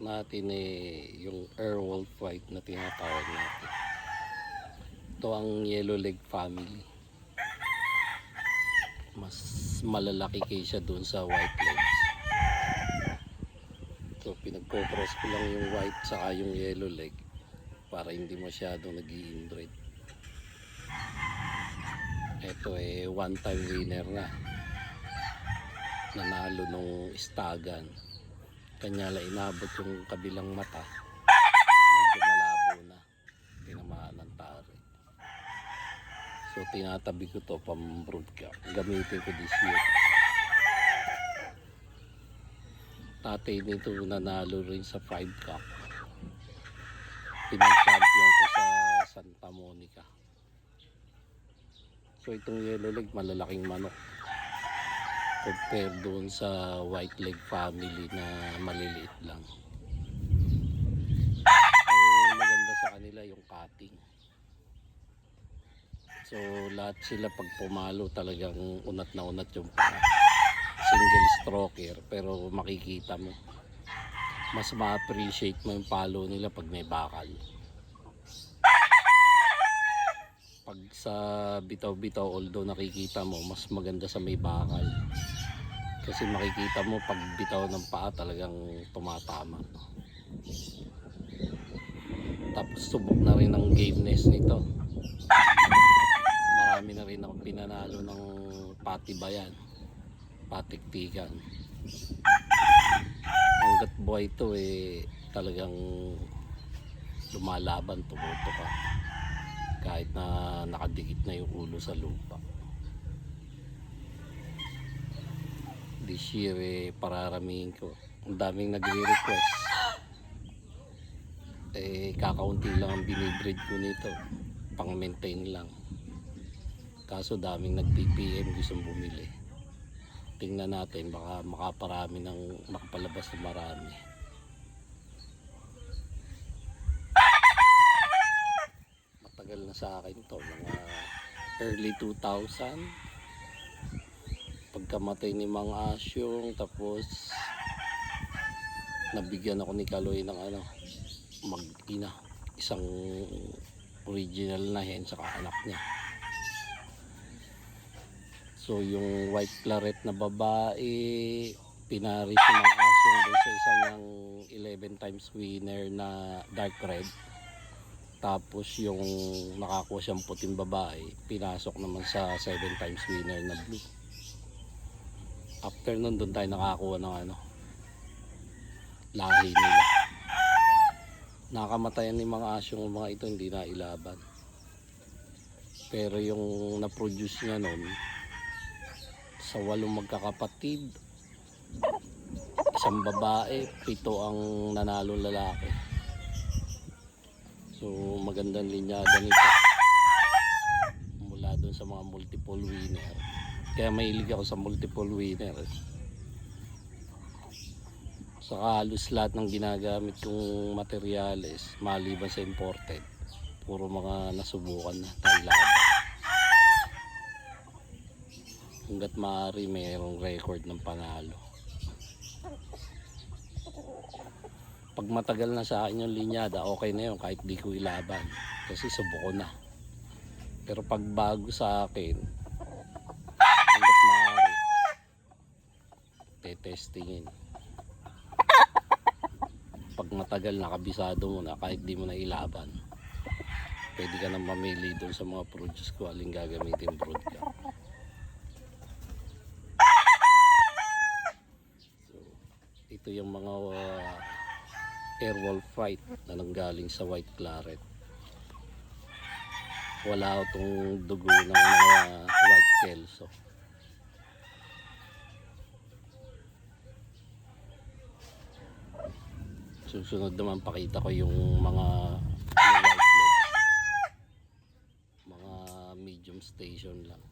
natin yung Airwolf White na tinatawag natin. Ito ang yellow leg family. Mas malalaki kaysa doon sa white legs. So pinagpo-cross ko lang yung white saka yung yellow leg para hindi masyadong nag-i-inbreed. Ito one time winner na. Nanalo nung istagan. Kanya lang inabot yung kabilang mata. Medyo malabo na. Tinamaan ng tari. So tinatabi ko to pam-broodcock. Gamitin ko this year. Tatay nito nanalo rin sa 5 cock. Pinag-champion ko sa Santa Monica. So itong yellow leg malalaking manok compare doon sa white leg family na maliliit lang. Ang maganda sa kanila yung cutting. So lahat sila pag pumalo talagang unat na unat yung single stroker, pero makikita mo mas ma-appreciate mo yung palo nila pag may bakal. Pag sa bitaw-bitaw, although nakikita mo mas maganda sa may bakal kasi makikita mo pag bitaw ng paa talagang tumatama. Tapos subok na rin ang gameness nito. Marami na rin akong pinanalo ng patibayan, patiktikan. Hanggat buhay ito talagang lumalaban, tumuto ka kahit na nakadikit na yung ulo sa lupa. This year pararamihin ko. Ang daming nagre-request. Kakaunti lang ang binibreed ko nito, pang maintain lang. Kaso daming nag-PPM gustong bumili. Tingnan natin, baka makaparami ng makapalabas na marami. Matagal na sa akin to, mga early 2000 pagkamatay ni Mang Asyong, tapos nabigyan ako ni Kaloy ng mag-ina, isang original na hen saka anak niya. So yung white claret na babae pinaris si Mang Asyong doon sa isa niyang 11 times winner na dark red. Tapos yung nakakuha siyang puting babae pinasok naman sa 7 times winner na blue. After nun doon tayo nakakuha ng lahi nila. Nakamatayan ni mga asyong mga ito, hindi na ilaban. Pero yung na-produce niya nun sa 8 magkakapatid, isang babae, 7 ang nanalong lalaki. So magandang linyada nito mula dun sa mga multiple winner. Kaya mahilig ako sa multiple winner. Saka halos lahat ng ginagamit kong materyales maliban sa imported, puro mga nasubukan na taylaban. Hanggat maaari mayroong record ng panalo. Pag matagal na sa akin yung linyada, okay na yun kahit di ko ilaban kasi subuko na. Pero pag bago sa akin, hanggat maaari tetestingin. Pag matagal nakabisado mo na, kahit di mo na ilaban, pwede ka nang mamili doon sa mga produce ko aling gagamitin broodcock. So ito yung mga Airwolf White na nanggaling sa white claret. Wala itong dugo ng mga white kelso. Susunod naman pakita ko yung mga white legs, mga medium station lang.